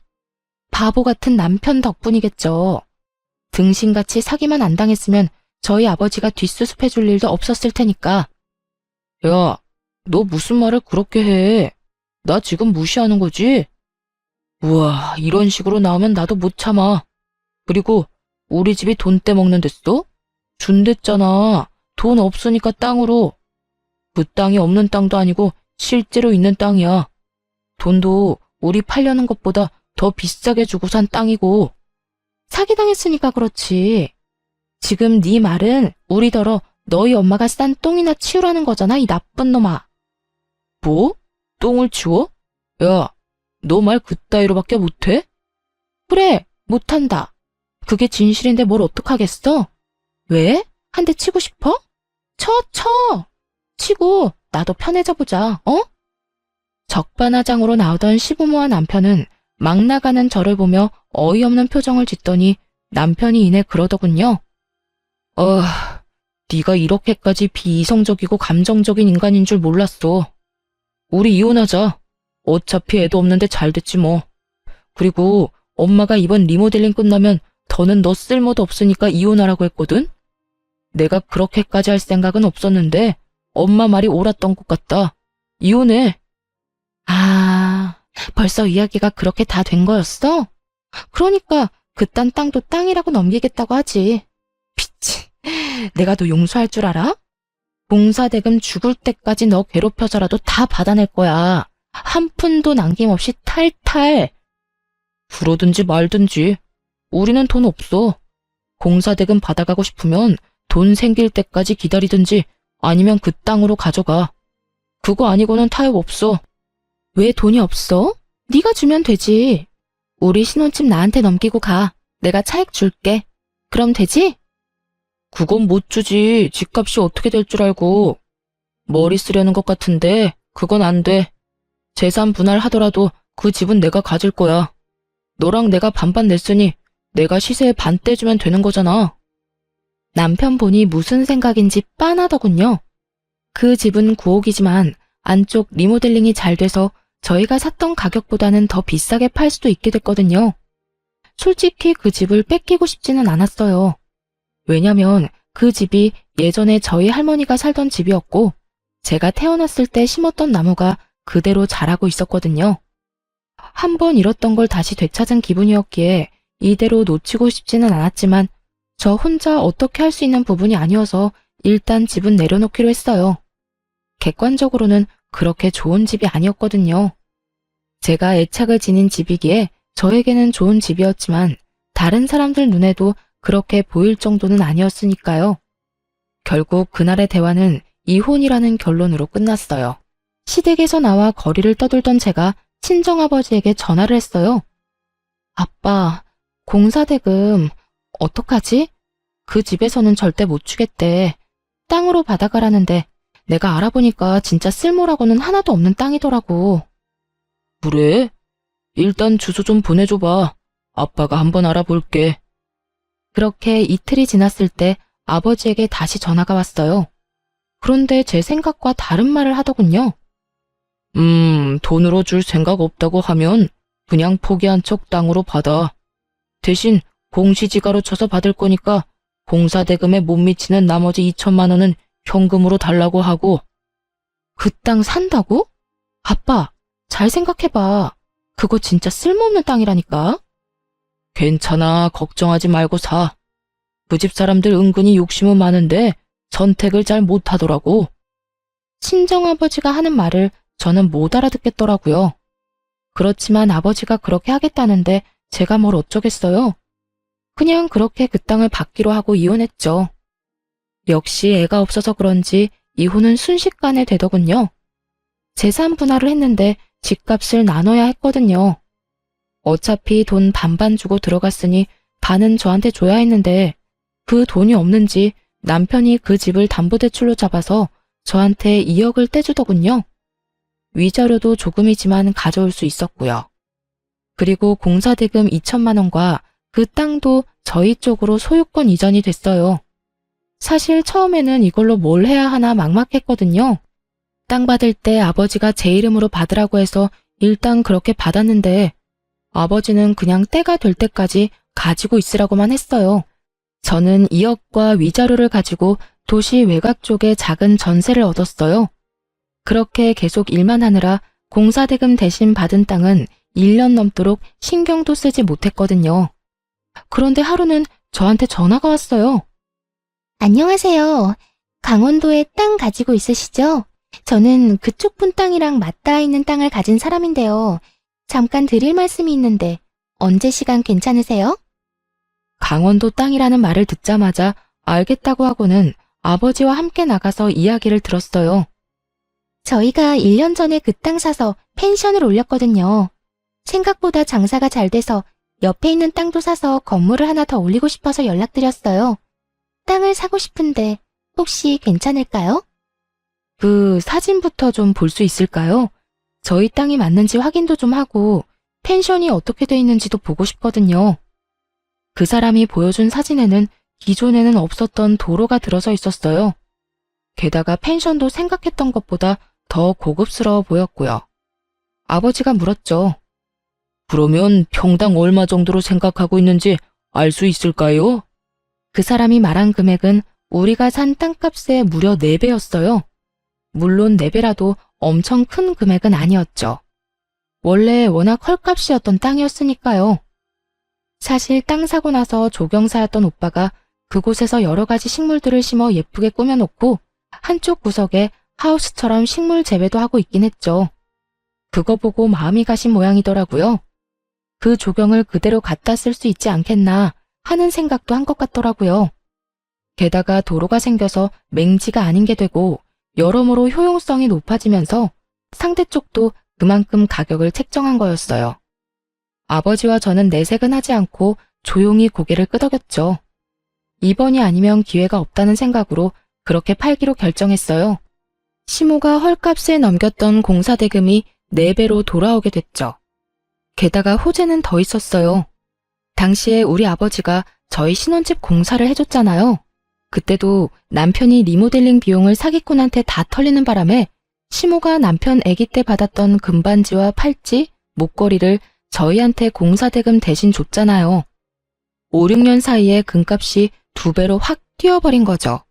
바보 같은 남편 덕분이겠죠. 등신같이 사기만 안 당했으면 저희 아버지가 뒷수습해줄 일도 없었을 테니까. 야, 너 무슨 말을 그렇게 해? 나 지금 무시하는 거지? 우와, 이런 식으로 나오면 나도 못 참아. 그리고 우리 집이 돈 떼먹는 데어? 준댔잖아. 돈 없으니까 땅으로. 그 땅이 없는 땅도 아니고 실제로 있는 땅이야. 돈도 우리 팔려는 것보다 더 비싸게 주고 산 땅이고. 사기당했으니까 그렇지. 지금 네 말은 우리더러 너희 엄마가 싼 똥이나 치우라는 거잖아, 이 나쁜 놈아. 뭐? 똥을 치워? 야, 너 말 그따위로밖에 못해? 그래, 못한다. 그게 진실인데 뭘 어떡하겠어? 왜? 한 대 치고 싶어? 쳐! 치고 나도 편해져 보자, 어? 적반하장으로 나오던 시부모와 남편은 막 나가는 저를 보며 어이없는 표정을 짓더니 남편이 이내 그러더군요. 네가 이렇게까지 비이성적이고 감정적인 인간인 줄 몰랐어. 우리 이혼하자. 어차피 애도 없는데 잘 됐지 뭐. 그리고 엄마가 이번 리모델링 끝나면 더는 너 쓸모도 없으니까 이혼하라고 했거든? 내가 그렇게까지 할 생각은 없었는데 엄마 말이 옳았던 것 같다. 이혼해. 벌써 이야기가 그렇게 다 된 거였어? 그러니까 그딴 땅도 땅이라고 넘기겠다고 하지. 피치, 내가 너 용서할 줄 알아? 공사대금 죽을 때까지 너 괴롭혀서라도 다 받아낼 거야. 한 푼도 남김없이 탈탈. 그러든지 말든지. 우리는 돈 없어. 공사대금 받아가고 싶으면 돈 생길 때까지 기다리든지 아니면 그 땅으로 가져가. 그거 아니고는 타협 없어. 왜 돈이 없어? 네가 주면 되지. 우리 신혼집 나한테 넘기고 가. 내가 차액 줄게. 그럼 되지? 그건 못 주지. 집값이 어떻게 될 줄 알고. 머리 쓰려는 것 같은데 그건 안 돼. 재산 분할하더라도 그 집은 내가 가질 거야. 너랑 내가 반반 냈으니 내가 시세에 반 떼주면 되는 거잖아. 남편분이 무슨 생각인지 빤하더군요. 그 집은 9억이지만 안쪽 리모델링이 잘 돼서 저희가 샀던 가격보다는 더 비싸게 팔 수도 있게 됐거든요. 솔직히 그 집을 뺏기고 싶지는 않았어요. 왜냐면 그 집이 예전에 저희 할머니가 살던 집이었고 제가 태어났을 때 심었던 나무가 그대로 자라고 있었거든요. 한번 잃었던 걸 다시 되찾은 기분이었기에 이대로 놓치고 싶지는 않았지만 저 혼자 어떻게 할 수 있는 부분이 아니어서 일단 집은 내려놓기로 했어요. 객관적으로는 그렇게 좋은 집이 아니었거든요. 제가 애착을 지닌 집이기에 저에게는 좋은 집이었지만 다른 사람들 눈에도 그렇게 보일 정도는 아니었으니까요. 결국 그날의 대화는 이혼이라는 결론으로 끝났어요. 시댁에서 나와 거리를 떠돌던 제가 친정아버지에게 전화를 했어요. 아빠, 공사대금 어떡하지? 그 집에서는 절대 못 주겠대. 땅으로 받아가라는데 내가 알아보니까 진짜 쓸모라고는 하나도 없는 땅이더라고. 그래? 일단 주소 좀 보내줘봐. 아빠가 한번 알아볼게. 그렇게 이틀이 지났을 때 아버지에게 다시 전화가 왔어요. 그런데 제 생각과 다른 말을 하더군요. 돈으로 줄 생각 없다고 하면 그냥 포기한 척 땅으로 받아. 대신 공시지가로 쳐서 받을 거니까 공사대금에 못 미치는 나머지 2천만 원은 현금으로 달라고 하고. 그 땅 산다고? 아빠, 잘 생각해봐. 그거 진짜 쓸모없는 땅이라니까. 괜찮아, 걱정하지 말고 사. 그 집 사람들 은근히 욕심은 많은데 선택을 잘 못하더라고. 친정아버지가 하는 말을 저는 못 알아듣겠더라고요. 그렇지만 아버지가 그렇게 하겠다는데 제가 뭘 어쩌겠어요. 그냥 그렇게 그 땅을 받기로 하고 이혼했죠. 역시 애가 없어서 그런지 이혼은 순식간에 되더군요. 재산 분할을 했는데 집값을 나눠야 했거든요. 어차피 돈 반반 주고 들어갔으니 반은 저한테 줘야 했는데 그 돈이 없는지 남편이 그 집을 담보대출로 잡아서 저한테 2억을 떼주더군요. 위자료도 조금이지만 가져올 수 있었고요. 그리고 공사대금 2천만 원과 그 땅도 저희 쪽으로 소유권 이전이 됐어요. 사실 처음에는 이걸로 뭘 해야 하나 막막했거든요. 땅 받을 때 아버지가 제 이름으로 받으라고 해서 일단 그렇게 받았는데 아버지는 그냥 때가 될 때까지 가지고 있으라고만 했어요. 저는 2억과 위자료를 가지고 도시 외곽 쪽에 작은 전세를 얻었어요. 그렇게 계속 일만 하느라 공사대금 대신 받은 땅은 1년 넘도록 신경도 쓰지 못했거든요. 그런데 하루는 저한테 전화가 왔어요. 안녕하세요. 강원도에 땅 가지고 있으시죠? 저는 그쪽 분 땅이랑 맞닿아 있는 땅을 가진 사람인데요. 잠깐 드릴 말씀이 있는데 언제 시간 괜찮으세요? 강원도 땅이라는 말을 듣자마자 알겠다고 하고는 아버지와 함께 나가서 이야기를 들었어요. 저희가 1년 전에 그 땅 사서 펜션을 올렸거든요. 생각보다 장사가 잘 돼서 옆에 있는 땅도 사서 건물을 하나 더 올리고 싶어서 연락드렸어요. 땅을 사고 싶은데 혹시 괜찮을까요? 그 사진부터 좀 볼 수 있을까요? 저희 땅이 맞는지 확인도 좀 하고 펜션이 어떻게 돼 있는지도 보고 싶거든요. 그 사람이 보여준 사진에는 기존에는 없었던 도로가 들어서 있었어요. 게다가 펜션도 생각했던 것보다 더 고급스러워 보였고요. 아버지가 물었죠. 그러면 평당 얼마 정도로 생각하고 있는지 알 수 있을까요? 그 사람이 말한 금액은 우리가 산 땅값의 무려 4배였어요. 물론 4배라도 엄청 큰 금액은 아니었죠. 원래 워낙 헐값이었던 땅이었으니까요. 사실 땅 사고 나서 조경사였던 오빠가 그곳에서 여러 가지 식물들을 심어 예쁘게 꾸며놓고 한쪽 구석에 하우스처럼 식물 재배도 하고 있긴 했죠. 그거 보고 마음이 가신 모양이더라고요. 그 조경을 그대로 갖다 쓸 수 있지 않겠나 하는 생각도 한 것 같더라고요. 게다가 도로가 생겨서 맹지가 아닌 게 되고 여러모로 효용성이 높아지면서 상대 쪽도 그만큼 가격을 책정한 거였어요. 아버지와 저는 내색은 하지 않고 조용히 고개를 끄덕였죠. 이번이 아니면 기회가 없다는 생각으로 그렇게 팔기로 결정했어요. 시모가 헐값에 넘겼던 공사 대금이 4배로 돌아오게 됐죠. 게다가 호재는 더 있었어요. 당시에 우리 아버지가 저희 신혼집 공사를 해줬잖아요. 그때도 남편이 리모델링 비용을 사기꾼한테 다 털리는 바람에 시모가 남편 아기 때 받았던 금반지와 팔찌, 목걸이를 저희한테 공사 대금 대신 줬잖아요. 5, 6년 사이에 금값이 2배로 확 뛰어버린 거죠.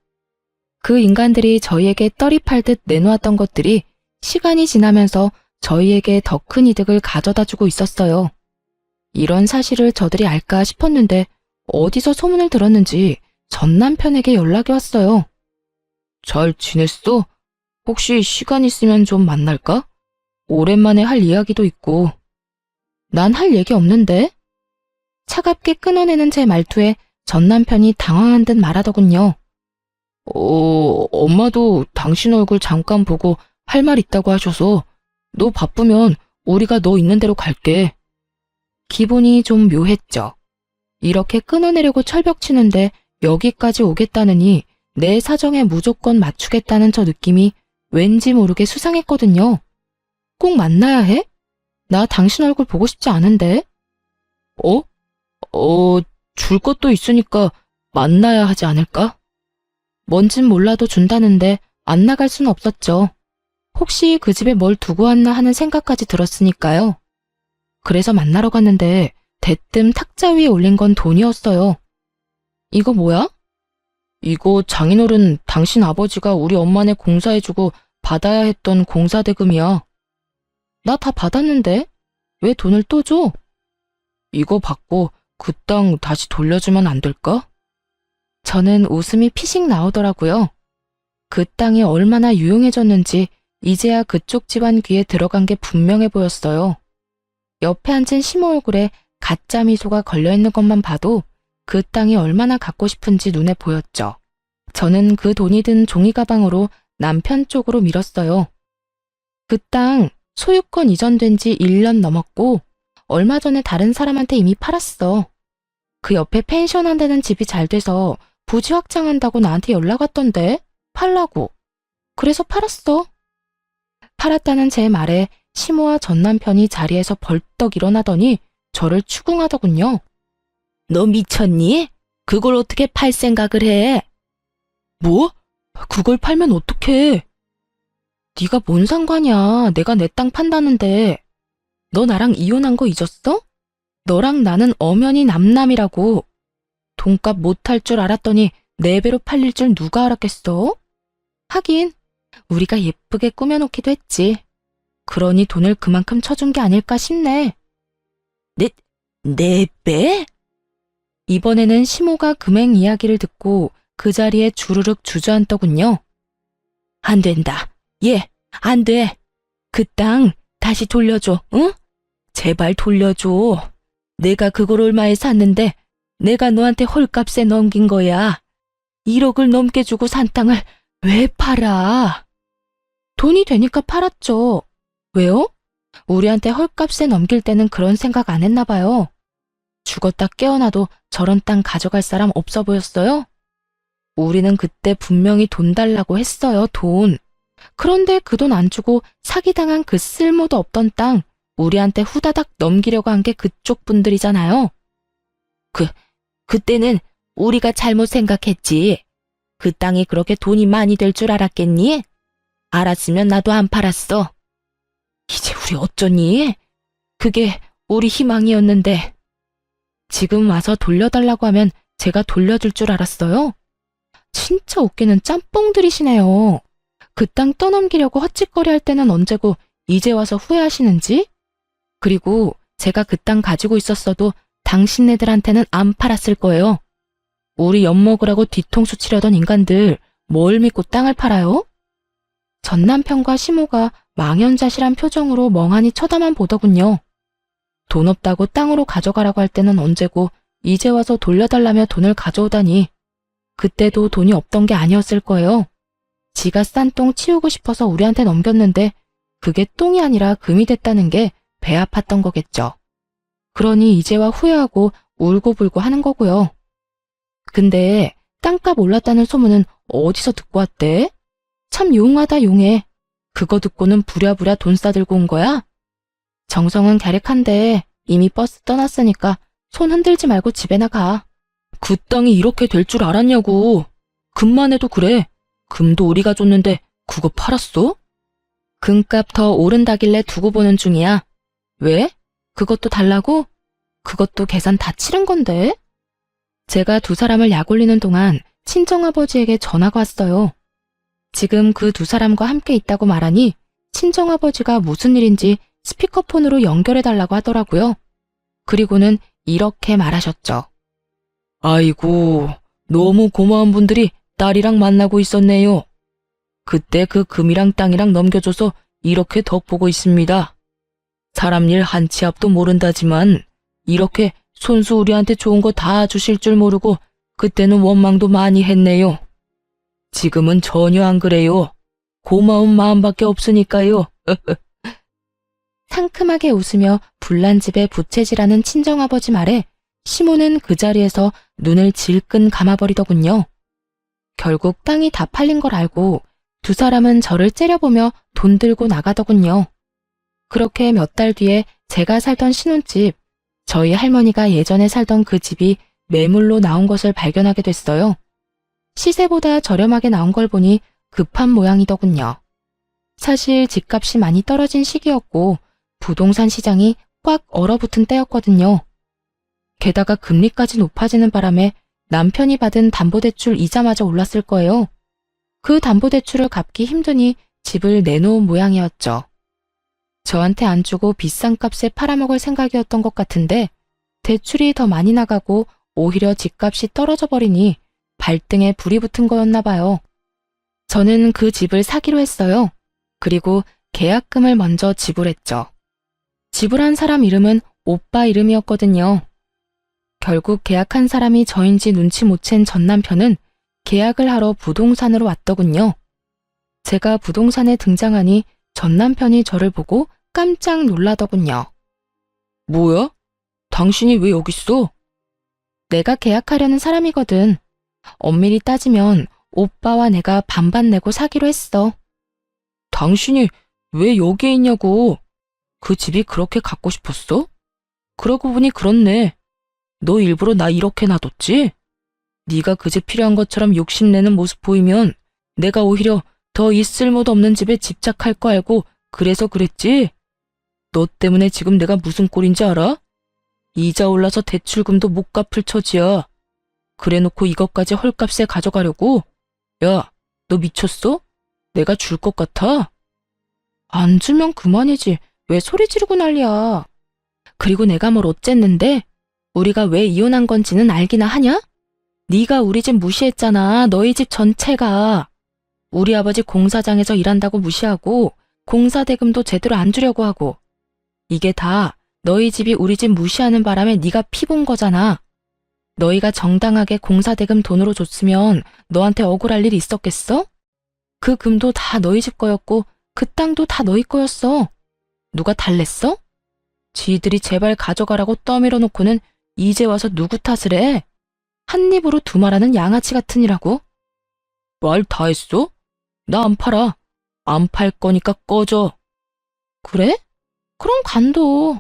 그 인간들이 저희에게 떨이 팔듯 내놓았던 것들이 시간이 지나면서 저희에게 더 큰 이득을 가져다 주고 있었어요. 이런 사실을 저들이 알까 싶었는데 어디서 소문을 들었는지 전 남편에게 연락이 왔어요. 잘 지냈어? 혹시 시간 있으면 좀 만날까? 오랜만에 할 이야기도 있고. 난 할 얘기 없는데? 차갑게 끊어내는 제 말투에 전 남편이 당황한 듯 말하더군요. 엄마도 당신 얼굴 잠깐 보고 할 말 있다고 하셔서 너 바쁘면 우리가 너 있는 대로 갈게. 기분이 좀 묘했죠. 이렇게 끊어내려고 철벽치는데 여기까지 오겠다느니 내 사정에 무조건 맞추겠다는 저 느낌이 왠지 모르게 수상했거든요. 꼭 만나야 해? 나 당신 얼굴 보고 싶지 않은데? 줄 것도 있으니까 만나야 하지 않을까? 뭔진 몰라도 준다는데 안 나갈 순 없었죠. 혹시 그 집에 뭘 두고 왔나 하는 생각까지 들었으니까요. 그래서 만나러 갔는데 대뜸 탁자 위에 올린 건 돈이었어요. 이거 뭐야? 이거 장인어른 당신 아버지가 우리 엄마네 공사해주고 받아야 했던 공사대금이야. 나 다 받았는데 왜 돈을 또 줘? 이거 받고 그 땅 다시 돌려주면 안 될까? 저는 웃음이 피식 나오더라고요. 그 땅이 얼마나 유용해졌는지 이제야 그쪽 집안 귀에 들어간 게 분명해 보였어요. 옆에 앉은 시모 얼굴에 가짜 미소가 걸려있는 것만 봐도 그 땅이 얼마나 갖고 싶은지 눈에 보였죠. 저는 그 돈이 든 종이 가방으로 남편 쪽으로 밀었어요. 그 땅 소유권 이전된 지 1년 넘었고 얼마 전에 다른 사람한테 이미 팔았어. 그 옆에 펜션 한다는 집이 잘 돼서 부지 확장한다고 나한테 연락 왔던데 팔라고. 그래서 팔았어. 팔았다는 제 말에 시모와 전 남편이 자리에서 벌떡 일어나더니 저를 추궁하더군요. 너 미쳤니? 그걸 어떻게 팔 생각을 해? 뭐? 그걸 팔면 어떡해? 네가 뭔 상관이야. 내가 내 땅 판다는데. 너 나랑 이혼한 거 잊었어? 너랑 나는 엄연히 남남이라고. 돈값 못할 줄 알았더니 4배로 팔릴 줄 누가 알았겠어? 하긴 우리가 예쁘게 꾸며놓기도 했지. 그러니 돈을 그만큼 쳐준 게 아닐까 싶네. 4배? 이번에는 시모가 금액 이야기를 듣고 그 자리에 주르륵 주저앉더군요. 안 된다. 안 돼. 그 땅 다시 돌려줘, 응? 제발 돌려줘. 내가 그걸 얼마에 샀는데 내가 너한테 헐값에 넘긴 거야. 1억을 넘게 주고 산 땅을 왜 팔아? 돈이 되니까 팔았죠. 왜요? 우리한테 헐값에 넘길 때는 그런 생각 안 했나 봐요. 죽었다 깨어나도 저런 땅 가져갈 사람 없어 보였어요? 우리는 그때 분명히 돈 달라고 했어요, 돈. 그런데 그 돈 안 주고 사기당한 그 쓸모도 없던 땅 우리한테 후다닥 넘기려고 한 게 그쪽 분들이잖아요. 그때는 우리가 잘못 생각했지. 그 땅이 그렇게 돈이 많이 될 줄 알았겠니? 알았으면 나도 안 팔았어. 이제 우리 어쩌니? 그게 우리 희망이었는데. 지금 와서 돌려달라고 하면 제가 돌려줄 줄 알았어요? 진짜 웃기는 짬뽕들이시네요. 그 땅 떠넘기려고 헛짓거리 할 때는 언제고 이제 와서 후회하시는지? 그리고 제가 그 땅 가지고 있었어도 당신네들한테는 안 팔았을 거예요. 우리 엿먹으라고 뒤통수 치려던 인간들 뭘 믿고 땅을 팔아요? 전 남편과 시모가 망연자실한 표정으로 멍하니 쳐다만 보더군요. 돈 없다고 땅으로 가져가라고 할 때는 언제고 이제 와서 돌려달라며 돈을 가져오다니. 그때도 돈이 없던 게 아니었을 거예요. 지가 싼 똥 치우고 싶어서 우리한테 넘겼는데 그게 똥이 아니라 금이 됐다는 게 배 아팠던 거겠죠. 그러니 이제와 후회하고 울고불고 하는 거고요. 근데 땅값 올랐다는 소문은 어디서 듣고 왔대? 참 용하다 용해. 그거 듣고는 부랴부랴 돈 싸들고 온 거야? 정성은 갸륵한데 이미 버스 떠났으니까 손 흔들지 말고 집에나 가. 그 땅이 이렇게 될 줄 알았냐고. 금만 해도 그래. 금도 우리가 줬는데 그거 팔았어? 금값 더 오른다길래 두고 보는 중이야. 왜? 그것도 달라고? 그것도 계산 다 치른 건데? 제가 두 사람을 약올리는 동안 친정아버지에게 전화가 왔어요. 지금 그 두 사람과 함께 있다고 말하니 친정아버지가 무슨 일인지 스피커폰으로 연결해달라고 하더라고요. 그리고는 이렇게 말하셨죠. 아이고, 너무 고마운 분들이 딸이랑 만나고 있었네요. 그때 그 금이랑 땅이랑 넘겨줘서 이렇게 덕보고 있습니다. 사람 일 한 치 앞도 모른다지만 이렇게 손수 우리한테 좋은 거 다 주실 줄 모르고 그때는 원망도 많이 했네요. 지금은 전혀 안 그래요. 고마운 마음밖에 없으니까요. 상큼하게 웃으며 불난집에 부채질하는 친정아버지 말에 시모는 그 자리에서 눈을 질끈 감아버리더군요. 결국 땅이 다 팔린 걸 알고 두 사람은 저를 째려보며 돈 들고 나가더군요. 그렇게 몇 달 뒤에 제가 살던 신혼집, 저희 할머니가 예전에 살던 그 집이 매물로 나온 것을 발견하게 됐어요. 시세보다 저렴하게 나온 걸 보니 급한 모양이더군요. 사실 집값이 많이 떨어진 시기였고 부동산 시장이 꽉 얼어붙은 때였거든요. 게다가 금리까지 높아지는 바람에 남편이 받은 담보대출 이자마저 올랐을 거예요. 그 담보대출을 갚기 힘드니 집을 내놓은 모양이었죠. 저한테 안 주고 비싼 값에 팔아먹을 생각이었던 것 같은데 대출이 더 많이 나가고 오히려 집값이 떨어져 버리니 발등에 불이 붙은 거였나 봐요. 저는 그 집을 사기로 했어요. 그리고 계약금을 먼저 지불했죠. 지불한 사람 이름은 오빠 이름이었거든요. 결국 계약한 사람이 저인지 눈치 못 챈 전 남편은 계약을 하러 부동산으로 왔더군요. 제가 부동산에 등장하니 전 남편이 저를 보고 깜짝 놀라더군요. 뭐야? 당신이 왜 여기 있어? 내가 계약하려는 사람이거든. 엄밀히 따지면 오빠와 내가 반반 내고 사기로 했어. 당신이 왜 여기에 있냐고. 그 집이 그렇게 갖고 싶었어? 그러고 보니 그렇네. 너 일부러 나 이렇게 놔뒀지? 네가 그 집 필요한 것처럼 욕심내는 모습 보이면 내가 오히려 더 이 쓸모도 없는 집에 집착할 거 알고 그래서 그랬지? 너 때문에 지금 내가 무슨 꼴인지 알아? 이자 올라서 대출금도 못 갚을 처지야. 그래놓고 이것까지 헐값에 가져가려고? 야, 너 미쳤어? 내가 줄 것 같아? 안 주면 그만이지. 왜 소리 지르고 난리야. 그리고 내가 뭘 어쨌는데? 우리가 왜 이혼한 건지는 알기나 하냐? 네가 우리 집 무시했잖아. 너희 집 전체가. 우리 아버지 공사장에서 일한다고 무시하고 공사 대금도 제대로 안 주려고 하고. 이게 다 너희 집이 우리 집 무시하는 바람에 네가 피본 거잖아. 너희가 정당하게 공사 대금 돈으로 줬으면 너한테 억울할 일 있었겠어? 그 금도 다 너희 집 거였고 그 땅도 다 너희 거였어. 누가 달랬어? 지들이 제발 가져가라고 떠밀어 놓고는 이제 와서 누구 탓을 해? 한 입으로 두말하는 양아치 같으니라고. 말 다 했어? 나 안 팔아. 안 팔 거니까 꺼져. 그래? 그럼 관둬.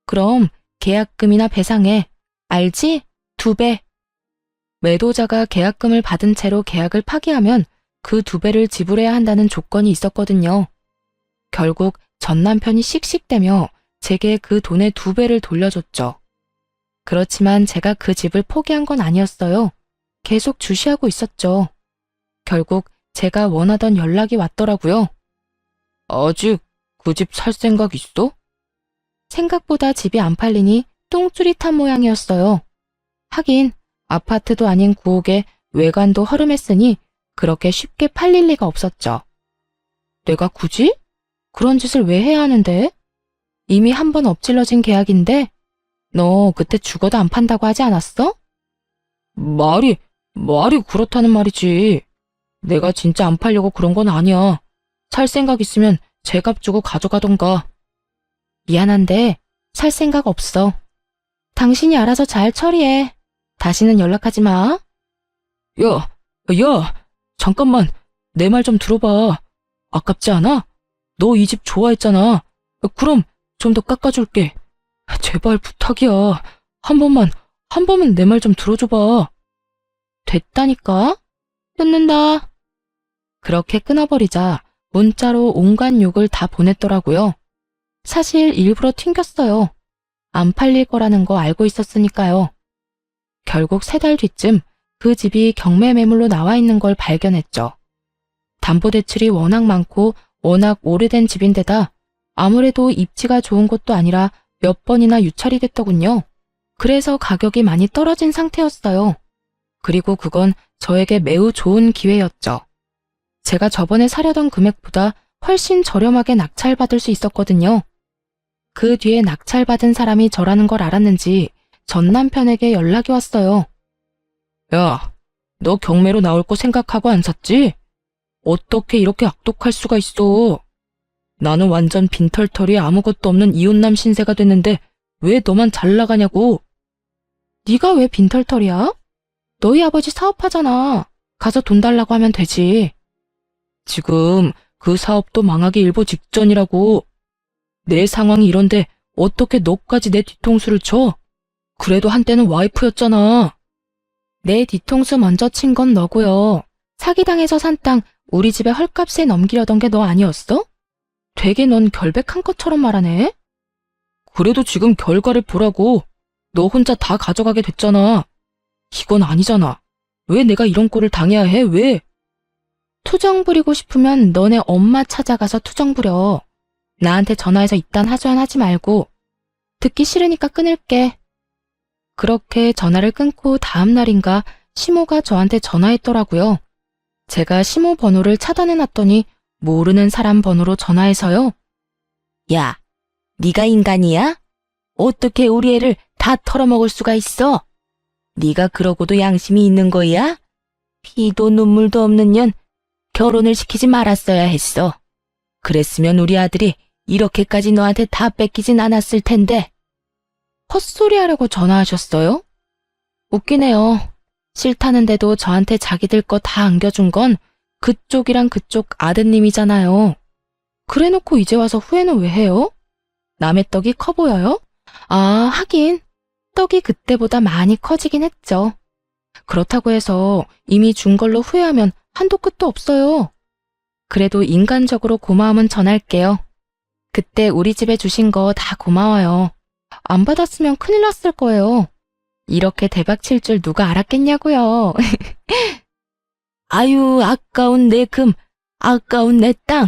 그럼 계약금이나 배상해. 알지? 2배. 매도자가 계약금을 받은 채로 계약을 파기하면 그 2배를 지불해야 한다는 조건이 있었거든요. 결국 전 남편이 씩씩대며 제게 그 돈의 2배를 돌려줬죠. 그렇지만 제가 그 집을 포기한 건 아니었어요. 계속 주시하고 있었죠. 결국 제가 원하던 연락이 왔더라고요. 아직 그 집 살 생각 있어? 생각보다 집이 안 팔리니 똥줄이 탄 모양이었어요. 하긴 아파트도 아닌 구옥에 외관도 허름했으니 그렇게 쉽게 팔릴 리가 없었죠. 내가 굳이? 그런 짓을 왜 해야 하는데? 이미 한 번 엎질러진 계약인데 너 그때 죽어도 안 판다고 하지 않았어? 말이 그렇다는 말이지. 내가 진짜 안 팔려고 그런 건 아니야. 살 생각 있으면 제값 주고 가져가던가. 미안한데 살 생각 없어. 당신이 알아서 잘 처리해. 다시는 연락하지 마. 야, 잠깐만. 내 말 좀 들어봐. 아깝지 않아? 너 이 집 좋아했잖아. 그럼 좀 더 깎아줄게. 제발 부탁이야. 한 번만 내 말 좀 들어줘봐. 됐다니까? 끊는다. 그렇게 끊어버리자 문자로 온갖 욕을 다 보냈더라고요. 사실 일부러 튕겼어요. 안 팔릴 거라는 거 알고 있었으니까요. 결국 3달 뒤쯤 그 집이 경매 매물로 나와 있는 걸 발견했죠. 담보대출이 워낙 많고 워낙 오래된 집인데다 아무래도 입지가 좋은 곳도 아니라 몇 번이나 유찰이 됐더군요. 그래서 가격이 많이 떨어진 상태였어요. 그리고 그건 저에게 매우 좋은 기회였죠. 제가 저번에 사려던 금액보다 훨씬 저렴하게 낙찰받을 수 있었거든요. 그 뒤에 낙찰받은 사람이 저라는 걸 알았는지 전 남편에게 연락이 왔어요. 야, 너 경매로 나올 거 생각하고 안 샀지? 어떻게 이렇게 악독할 수가 있어? 나는 완전 빈털털이 아무것도 없는 이웃남 신세가 됐는데 왜 너만 잘 나가냐고. 네가 왜 빈털털이야? 너희 아버지 사업하잖아. 가서 돈 달라고 하면 되지. 지금 그 사업도 망하기 일보 직전이라고. 내 상황이 이런데 어떻게 너까지 내 뒤통수를 쳐? 그래도 한때는 와이프였잖아. 내 뒤통수 먼저 친 건 너고요. 사기당해서 산 땅 우리 집에 헐값에 넘기려던 게 너 아니었어? 되게 넌 결백한 것처럼 말하네. 그래도 지금 결과를 보라고. 너 혼자 다 가져가게 됐잖아. 이건 아니잖아. 왜 내가 이런 꼴을 당해야 해? 왜? 투정 부리고 싶으면 너네 엄마 찾아가서 투정 부려. 나한테 전화해서 이딴 하소연 하지 말고. 듣기 싫으니까 끊을게. 그렇게 전화를 끊고 다음 날인가 시모가 저한테 전화했더라고요. 제가 시모 번호를 차단해놨더니 모르는 사람 번호로 전화해서요. 야, 네가 인간이야? 어떻게 우리 애를 다 털어먹을 수가 있어? 네가 그러고도 양심이 있는 거야? 피도 눈물도 없는 년 결혼을 시키지 말았어야 했어. 그랬으면 우리 아들이 이렇게까지 너한테 다 뺏기진 않았을 텐데. 헛소리 하려고 전화하셨어요? 웃기네요. 싫다는데도 저한테 자기들 거 다 안겨준 건 그쪽이랑 그쪽 아드님이잖아요. 그래놓고 이제 와서 후회는 왜 해요? 남의 떡이 커 보여요? 아, 하긴 떡이 그때보다 많이 커지긴 했죠. 그렇다고 해서 이미 준 걸로 후회하면 한도 끝도 없어요. 그래도 인간적으로 고마움은 전할게요. 그때 우리 집에 주신 거 다 고마워요. 안 받았으면 큰일 났을 거예요. 이렇게 대박 칠 줄 누가 알았겠냐고요. 아유, 아까운 내 금, 아까운 내 땅.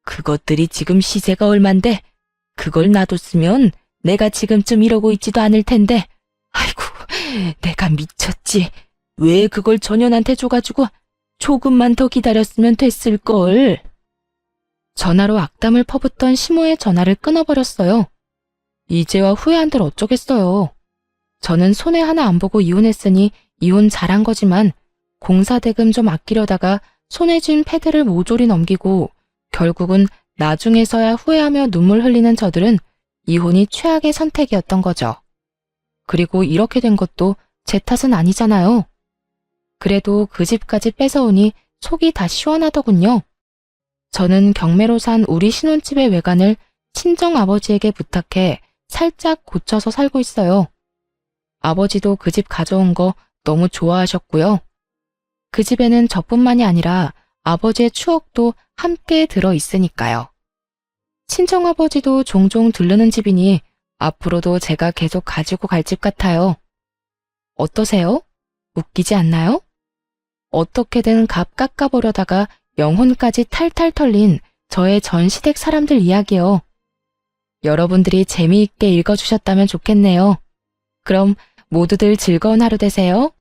그것들이 지금 시세가 얼만데 그걸 놔뒀으면 내가 지금쯤 이러고 있지도 않을 텐데. 아이고, 내가 미쳤지. 왜 그걸 전현한테 줘가지고 조금만 더 기다렸으면 됐을걸. 전화로 악담을 퍼붓던 시모의 전화를 끊어버렸어요. 이제와 후회한들 어쩌겠어요. 저는 손해 하나 안 보고 이혼했으니 이혼 잘한 거지만 공사대금 좀 아끼려다가 손에 쥔 패드를 모조리 넘기고 결국은 나중에서야 후회하며 눈물 흘리는 저들은 이혼이 최악의 선택이었던 거죠. 그리고 이렇게 된 것도 제 탓은 아니잖아요. 그래도 그 집까지 뺏어오니 속이 다 시원하더군요. 저는 경매로 산 우리 신혼집의 외관을 친정 아버지에게 부탁해 살짝 고쳐서 살고 있어요. 아버지도 그 집 가져온 거 너무 좋아하셨고요. 그 집에는 저뿐만이 아니라 아버지의 추억도 함께 들어 있으니까요. 친정아버지도 종종 들르는 집이니 앞으로도 제가 계속 가지고 갈 집 같아요. 어떠세요? 웃기지 않나요? 어떻게든 값 깎아보려다가 영혼까지 탈탈 털린 저의 전 시댁 사람들 이야기요. 여러분들이 재미있게 읽어주셨다면 좋겠네요. 그럼 모두들 즐거운 하루 되세요.